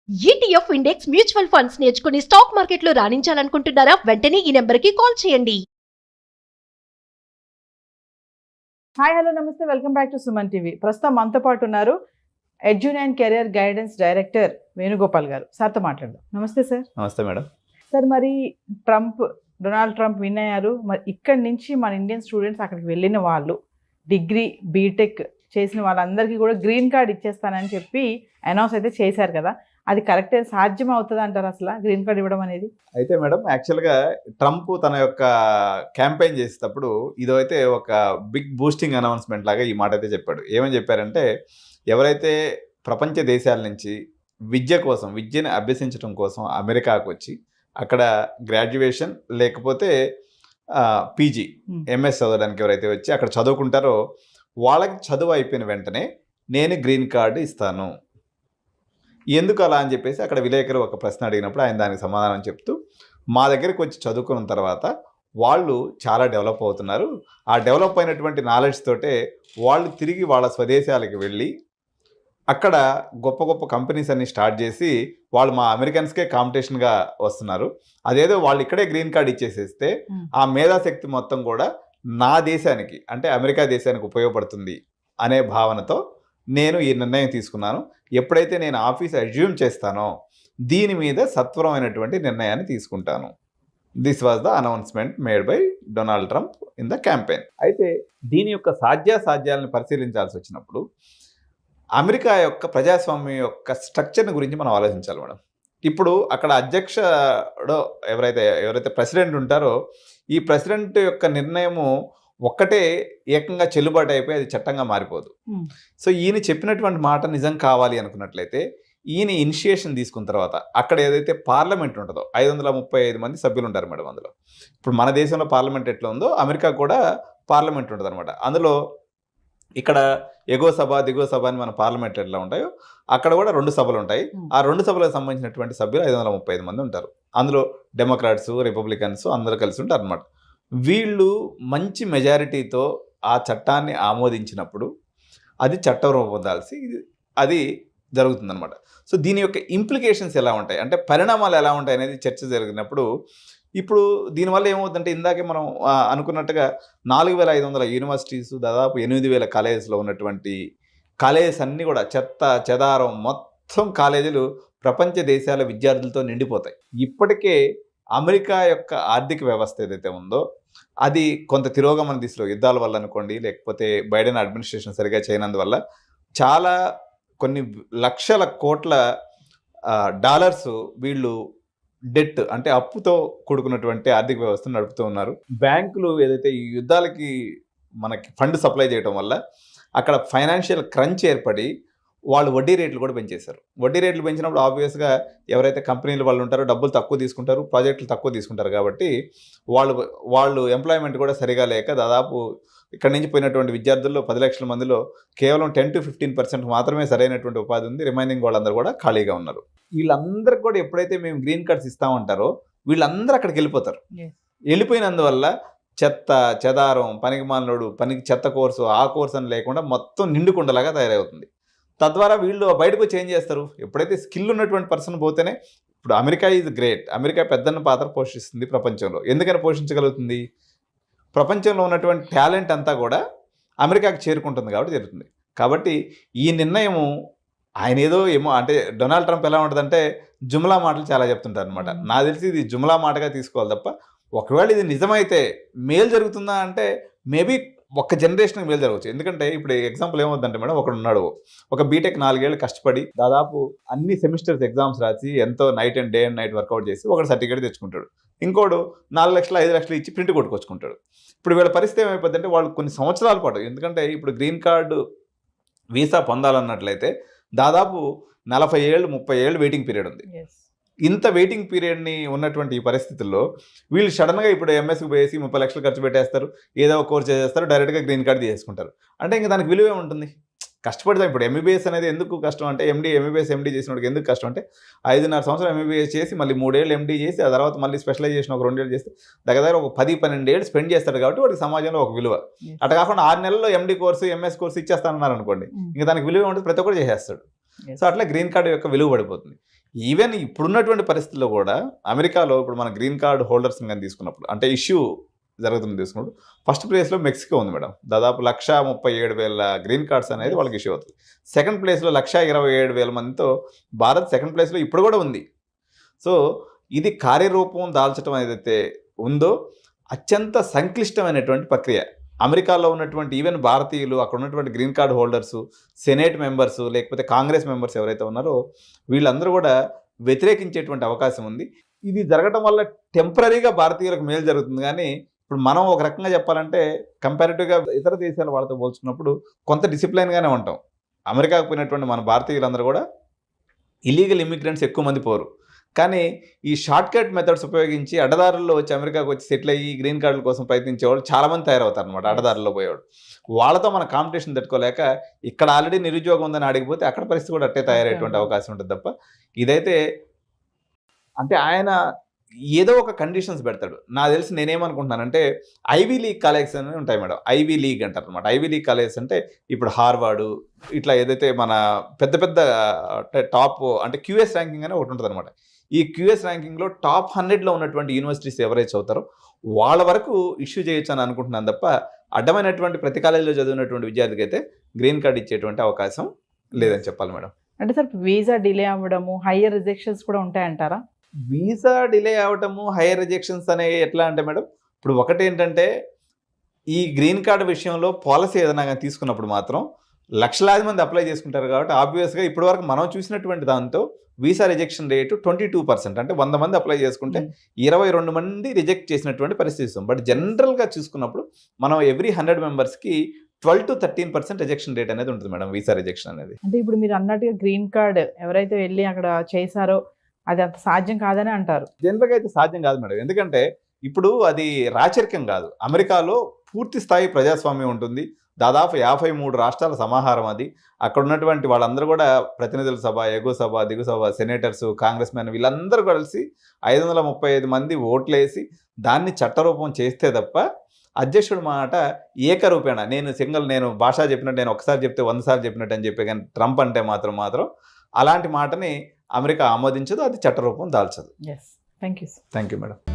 ETF index mutual funds నేర్చుకుని stock మార్కెట్లో రాణించాలనుకుంటున్నారా? వెంటనే ఈ నెంబర్కి కాల్ చేయండి. హాయ్ హలో నమస్తే welcome back to Suman TV. ప్రస్తుతం మనతో పాటు ఉన్నారు ఎడ్యున్ and career guidance director Venugopal గారు. సార్తో మాట్లాడదాం. నమస్తే సార్. నమస్తే మేడం. సార్, మరి డొనాల్డ్ ట్రంప్ విన్ అయ్యారు. మరి ఇక్కడి నుంచి మన ఇండియన్ స్టూడెంట్స్ అక్కడికి వెళ్ళిన వాళ్ళు డిగ్రీ బీటెక్ చేసిన వాళ్ళందరికీ కూడా గ్రీన్ కార్డ్ ఇచ్చేస్తానని చెప్పి అనౌన్స్ అయితే చేశారు కదా, అది కరెక్టే? సాధ్యం అవుతుంది అంటారు అసలు గ్రీన్ కార్డ్ ఇవ్వడం అనేది? అయితే మేడం, యాక్చువల్గా ట్రంప్ తన యొక్క క్యాంపెయిన్ చేసేటప్పుడు ఇదైతే ఒక బిగ్ బూస్టింగ్ అనౌన్స్మెంట్ లాగా ఈ మాట అయితే చెప్పాడు. ఏమని చెప్పారంటే, ఎవరైతే ప్రపంచ దేశాల నుంచి విద్యను అభ్యసించడం కోసం అమెరికాకు వచ్చి అక్కడ గ్రాడ్యుయేషన్ లేకపోతే పీజీ ఎంఎస్ చదవడానికి ఎవరైతే వచ్చి అక్కడ చదువుకుంటారో వాళ్ళకి చదువు అయిపోయిన వెంటనే నేను గ్రీన్ కార్డు ఇస్తాను. ఎందుకు అలా అని చెప్పేసి అక్కడ విలేకరు ఒక ప్రశ్న అడిగినప్పుడు ఆయన దానికి సమాధానం చెప్తూ, మా దగ్గరికి వచ్చి చదువుకున్న తర్వాత వాళ్ళు చాలా డెవలప్ అవుతున్నారు, ఆ డెవలప్ అయినటువంటి నాలెడ్జ్ తోటే వాళ్ళు తిరిగి వాళ్ళ స్వదేశాలకు వెళ్ళి అక్కడ గొప్ప గొప్ప కంపెనీస్ అన్ని స్టార్ట్ చేసి వాళ్ళు మా అమెరికన్స్కే కాంపిటీషన్గా వస్తున్నారు. అదేదో వాళ్ళు ఇక్కడే గ్రీన్ కార్డ్ ఇచ్చేసేస్తే ఆ మేధాశక్తి మొత్తం కూడా నా దేశానికి అంటే అమెరికా దేశానికి ఉపయోగపడుతుంది అనే భావనతో నేను ఈ నిర్ణయం తీసుకున్నాను. ఎప్పుడైతే నేను ఆఫీస్ అజ్యూమ్ చేస్తానో దీని మీద సత్వరమైనటువంటి నిర్ణయాన్ని తీసుకుంటాను. This was the announcement made by Donald Trump in the campaign. అయితే దీని యొక్క సాధ్యాసాధ్యాలను పరిశీలించాల్సి వచ్చినప్పుడు అమెరికా యొక్క ప్రజాస్వామ్యం యొక్క స్ట్రక్చర్ని గురించి మనం ఆలోచించాలి మేడం. ఇప్పుడు అక్కడ అధ్యక్షుడు ఎవరైతే ప్రెసిడెంట్ ఉంటారో ఈ ప్రెసిడెంట్ యొక్క నిర్ణయము ఒక్కటే ఏకంగా చెల్లుబాటు అయిపోయి అది చట్టంగా మారిపోదు. సో ఈయన చెప్పినటువంటి మాట నిజం కావాలి అనుకున్నట్లయితే ఈయన ఇనిషియేషన్ తీసుకున్న తర్వాత అక్కడ ఏదైతే పార్లమెంట్ ఉంటుందో 535 మంది సభ్యులు ఉంటారు మేడం. అందులో ఇప్పుడు మన దేశంలో పార్లమెంట్ ఎట్లా ఉందో అమెరికా కూడా పార్లమెంట్ ఉంటుంది అనమాట. అందులో ఇక్కడ ఎగువ సభ దిగువ సభ అని మన పార్లమెంట్ ఎట్లా ఉంటాయో అక్కడ కూడా 2 సభలు ఉంటాయి. ఆ 2 సభలకు సంబంధించినటువంటి సభ్యులు 535 మంది ఉంటారు. అందులో డెమోక్రాట్స్ రిపబ్లికన్స్ అందరూ కలిసి ఉంటారు అనమాట. వీళ్ళు మంచి మెజారిటీతో ఆ చట్టాన్ని ఆమోదించినప్పుడు అది చట్టం రూపొందాల్సి అది జరుగుతుందన్నమాట. సో దీని యొక్క ఇంప్లికేషన్స్ ఎలా ఉంటాయి అంటే పరిణామాలు ఎలా ఉంటాయి అనేది చర్చ జరిగినప్పుడు ఇప్పుడు దీనివల్ల ఏమవుతుందంటే ఇందాకే మనం అనుకున్నట్టుగా 4500 యూనివర్సిటీస్ దాదాపు 8000 కాలేజెస్లో ఉన్నటువంటి కాలేజెస్ అన్నీ కూడా చెత్త చెదారం మొత్తం కాలేజీలు ప్రపంచ దేశాల విద్యార్థులతో నిండిపోతాయి. ఇప్పటికే అమెరికా యొక్క ఆర్థిక వ్యవస్థ ఏదైతే ఉందో అది కొంత తిరోగమన దిశలో యుద్ధాల వల్ల అనుకోండి, లేకపోతే బైడెన్ అడ్మినిస్ట్రేషన్ సరిగా చేయనందువల్ల చాలా కొన్ని లక్షల కోట్ల డాలర్స్ వీళ్ళు డెట్ అంటే అప్పుతో కూడుకున్నటువంటి ఆర్థిక వ్యవస్థను నడుపుతూ ఉన్నారు. బ్యాంకులు ఏదైతే ఈ యుద్ధాలకి మనకి ఫండ్ సప్లై చేయడం వల్ల అక్కడ ఫైనాన్షియల్ క్రంచ్ ఏర్పడి వాళ్ళు వడ్డీ రేట్లు కూడా పెంచేశారు. వడ్డీ రేట్లు పెంచినప్పుడు ఆబ్వియస్గా ఎవరైతే కంపెనీలు వాళ్ళు ఉంటారో డబ్బులు తక్కువ తీసుకుంటారు, ప్రాజెక్టులు తక్కువ తీసుకుంటారు. కాబట్టి వాళ్ళు ఎంప్లాయ్మెంట్ కూడా సరిగా లేక దాదాపు ఇక్కడి నుంచి పోయినటువంటి విద్యార్థుల్లో 10 లక్షల మందిలో కేవలం 10 to 15% మాత్రమే సరైనటువంటి ఉపాధి ఉంది. రిమైనింగ్ వాళ్ళందరూ కూడా ఖాళీగా ఉన్నారు. వీళ్ళందరికీ కూడా ఎప్పుడైతే మేము గ్రీన్ కార్డ్స్ ఇస్తామంటారో వీళ్ళందరూ అక్కడికి వెళ్ళిపోతారు. వెళ్ళిపోయినందువల్ల చెత్త చెదారం పనికి చెత్త కోర్సు ఆ కోర్సు అని లేకుండా మొత్తం నిండుకుండలాగా తయారవుతుంది. తద్వారా వీళ్ళు బయటకు చేంజ్ చేస్తారు. ఎప్పుడైతే స్కిల్ ఉన్నటువంటి పర్సన్ పోతేనే ఇప్పుడు అమెరికా ఈజ్ గ్రేట్. అమెరికా పెద్దన్న పాత్ర పోషిస్తుంది ప్రపంచంలో. ఎందుకని పోషించగలుగుతుంది? ప్రపంచంలో ఉన్నటువంటి టాలెంట్ అంతా కూడా అమెరికాకి చేరుకుంటుంది కాబట్టి జరుగుతుంది. కాబట్టి ఈ నిర్ణయము ఆయన ఏమో అంటే డొనాల్డ్ ట్రంప్ ఎలా ఉంటుందంటే జుమ్లా మాటలు చాలా చెప్తుంటారు అనమాట. నాకు తెలిసి ఇది జుమ్లా మాటగా తీసుకోవాలి తప్ప ఒకవేళ ఇది నిజమైతే మేలు జరుగుతుందా అంటే మేబీ ఒక్క జనరేషన్కి మేలు జరగవచ్చు. ఎందుకంటే ఇప్పుడు ఎగ్జాంపుల్ ఏమవుతుందంటే మేడం, ఒకడు ఉన్నాడు, ఒక బీటెక్ 4 ఏళ్ళు కష్టపడి దాదాపు అన్ని సెమిస్టర్స్ ఎగ్జామ్స్ రాసి ఎంతో డే అండ్ నైట్ వర్కౌట్ చేసి ఒకటి సర్టిఫికేట్ తెచ్చుకుంటాడు. ఇంకోడు 4 లక్షలు 5 లక్షలు ఇచ్చి ప్రింట్ కొట్టుకొచ్చుకుంటాడు. ఇప్పుడు వీళ్ళ పరిస్థితి ఏమైపోతుందంటే వాళ్ళు కొన్ని సంవత్సరాల పాటు, ఎందుకంటే ఇప్పుడు గ్రీన్ కార్డు వీసా పొందాలన్నట్లయితే దాదాపు 40 ఏళ్ళు 30 ఏళ్ళు వెయిటింగ్ పీరియడ్ ఉంది. ఇంత వెయిటింగ్ పీరియడ్ని ఉన్నటువంటి ఈ పరిస్థితుల్లో వీళ్ళు సడన్గా ఇప్పుడు ఎంఎస్కి పోయేసి 30 లక్షలు ఖర్చు పెట్టేస్తారు, ఏదో ఒక కోర్స్ చేసేస్తారు, డైరెక్ట్గా గ్రీన్ కార్డ్ తీసుకుంటారు. అంటే ఇంకా దానికి విలువే ఉంటుంది. కష్టపడతాం. ఇప్పుడు ఎంబీబీఎస్ అనేది ఎందుకు కష్టం అంటే ఎంబీబీఎస్ చేసినోడికి ఎందుకు కష్టం అంటే 5.5 సంవత్సరం ఎంబీబీఎస్ చేసి మళ్ళీ 3 ఏళ్ళు ఎండీ చేసి ఆ తర్వాత మళ్ళీ స్పెషలైజేషన్ ఒక 2 ఏళ్ళు చేస్తే దగ్గర ఒక 10-12 ఏళ్ళు స్పెండ్ చేస్తాడు. కాబట్టి వాడికి సమాజంలో ఒక విలువ. అట్లా కాకుండా 6 నెలల్లో ఎండీ కోర్సు ఎంఎస్ కోర్సు ఇచ్చేస్తానన్నారు అనుకోండి, ఇంకా దానికి విలువ ఉంటుంది, ప్రతి ఒక్కరు చేసేస్తాడు. సో అట్లా గ్రీన్ కార్డు యొక్క విలువ పడిపోతుంది. ఈవెన్ ఇప్పుడున్నటువంటి పరిస్థితుల్లో కూడా అమెరికాలో ఇప్పుడు మన గ్రీన్ కార్డ్ హోల్డర్స్ కానీ తీసుకున్నప్పుడు అంటే ఇష్యూ జరుగుతుంది తీసుకున్నప్పుడు ఫస్ట్ ప్లేస్లో మెక్సికో ఉంది మేడం. దాదాపు 1,37,000 గ్రీన్ కార్డ్స్ అనేది వాళ్ళకి ఇష్యూ అవుతుంది. సెకండ్ ప్లేస్లో 1,27,000 మందితో భారత్ సెకండ్ ప్లేస్లో ఇప్పుడు కూడా ఉంది. సో ఇది కార్యరూపం దాల్చడం ఏదైతే ఉందో అత్యంత సంక్లిష్టమైనటువంటి ప్రక్రియ. అమెరికాలో ఉన్నటువంటి ఈవెన్ భారతీయులు, అక్కడ ఉన్నటువంటి green card holders, senate members, లేకపోతే కాంగ్రెస్ మెంబర్స్ ఎవరైతే ఉన్నారో వీళ్ళందరూ కూడా వ్యతిరేకించేటువంటి అవకాశం ఉంది. ఇది జరగడం వల్ల టెంపరీగా భారతీయులకు మేలు జరుగుతుంది. కానీ ఇప్పుడు మనం ఒక రకంగా చెప్పాలంటే కంపారిటివ్గా ఇతర దేశాల వాళ్ళతో పోల్చుకున్నప్పుడు కొంత డిసిప్లైన్గానే ఉంటాం. అమెరికాకు పోయినటువంటి మన భారతీయులందరూ కూడా ఇల్లీగల్ ఇమిగ్రెంట్స్ ఎక్కువ మంది పోరు. కానీ ఈ షార్ట్ కట్ మెథడ్స్ ఉపయోగించి అడ్డదారుల్లో వచ్చి అమెరికాకు వచ్చి సెటిల్ అయ్యి గ్రీన్ కార్డుల కోసం ప్రయత్నించేవాళ్ళు చాలామంది తయారవుతారు అనమాట. అడ్డదారుల్లో పోయేవాడు వాళ్ళతో మన కాంపిటీషన్ తట్టుకోలేక ఇక్కడ ఆల్రెడీ నిరుద్యోగం ఉందని అడిగిపోతే అక్కడ పరిస్థితి కూడా అట్టే తయారయ్యేటువంటి అవకాశం ఉంటుంది తప్ప ఇదైతే అంటే ఆయన ఏదో ఒక కండిషన్స్ పెడతాడు. నాకు తెలిసి నేనేమనుకుంటున్నానంటే ఐవీ లీగ్ కాలేజెస్ అనేవి ఉంటాయి మేడం. ఐవీ లీగ్ అంటారు అనమాట. ఐవీ లీగ్ కాలేజెస్ అంటే ఇప్పుడు హార్వర్డ్ ఇట్లా ఏదైతే మన పెద్ద పెద్ద టాప్ అంటే క్యూఎస్ ర్యాంకింగ్ అనే ఒకటి ఉంటుంది అనమాట. ఈ క్యూఎస్ ర్యాంకింగ్లో టాప్ 100లో ఉన్నటువంటి యూనివర్సిటీస్ ఎవరైతే అవుతారో వాళ్ళ వరకు ఇష్యూ చేయొచ్చు అని అనుకుంటున్నాను తప్ప అడ్డమైనటువంటి ప్రతి కాలేజీలో చదివినటువంటి విద్యార్థికి అయితే గ్రీన్ కార్డ్ ఇచ్చేటువంటి అవకాశం లేదని చెప్పాలి మేడం. అంటే సార్ వీసా డిలే అవ్వడము, హయ్యర్ రిజెక్షన్స్ కూడా ఉంటాయంటారా? వీసా డిలే అవ్వటము, హైయర్ రిజెక్షన్స్ అనేవి ఎట్లా అంటే మేడం ఇప్పుడు ఒకటేంటంటే ఈ గ్రీన్ కార్డు విషయంలో పాలసీ ఏదైనా కానీ తీసుకున్నప్పుడు మాత్రం లక్షలాది మంది అప్లై చేసుకుంటారు కాబట్టి ఆబ్వియస్గా ఇప్పటి వరకు మనం చూసినటువంటి దాంతో వీసా రిజెక్షన్ రేటు 22%. అంటే 100 మంది అప్లై చేసుకుంటే 22 మంది రిజెక్ట్ చేసినటువంటి పరిస్థితి ఇస్తాం. బట్ జనరల్గా చూసుకున్నప్పుడు మనం ఎవ్రీ 100 మెంబర్స్కి 12 to 13% రిజెక్షన్ రేట్ అనేది ఉంటుంది మేడం, వీసా రిజెక్షన్ అనేది. అంటే ఇప్పుడు మీరు అన్నట్టుగా గ్రీన్ కార్డ్ ఎవరైతే వెళ్ళి అక్కడ చేశారో అది అంత సాధ్యం కాదని అంటారు. జనరల్గా అయితే సాధ్యం కాదు మేడం. ఎందుకంటే ఇప్పుడు అది రాచరికం కాదు. అమెరికాలో పూర్తి స్థాయి ప్రజాస్వామ్యం ఉంటుంది. దాదాపు 53 రాష్ట్రాల సమాహారం అది. అక్కడ ఉన్నటువంటి వాళ్ళందరూ కూడా ప్రతినిధుల సభ, ఎగువ సభ, దిగు సభ, సెనేటర్స్, కాంగ్రెస్ మెన్ వీళ్ళందరూ కలిసి 535 మంది ఓట్లేసి దాన్ని చట్టరూపం చేస్తే తప్ప అధ్యక్షుడు మాట ఏకరూపేణ నేను భాష చెప్పినట్టు నేను ఒకసారి చెప్తే 100 సార్లు చెప్పినట్టు అని చెప్పే కానీ ట్రంప్ అంటే మాత్రం అలాంటి మాటని అమెరికా ఆమోదించదు, అది చట్టరూపం దాల్చదు. Thank you thank you madam.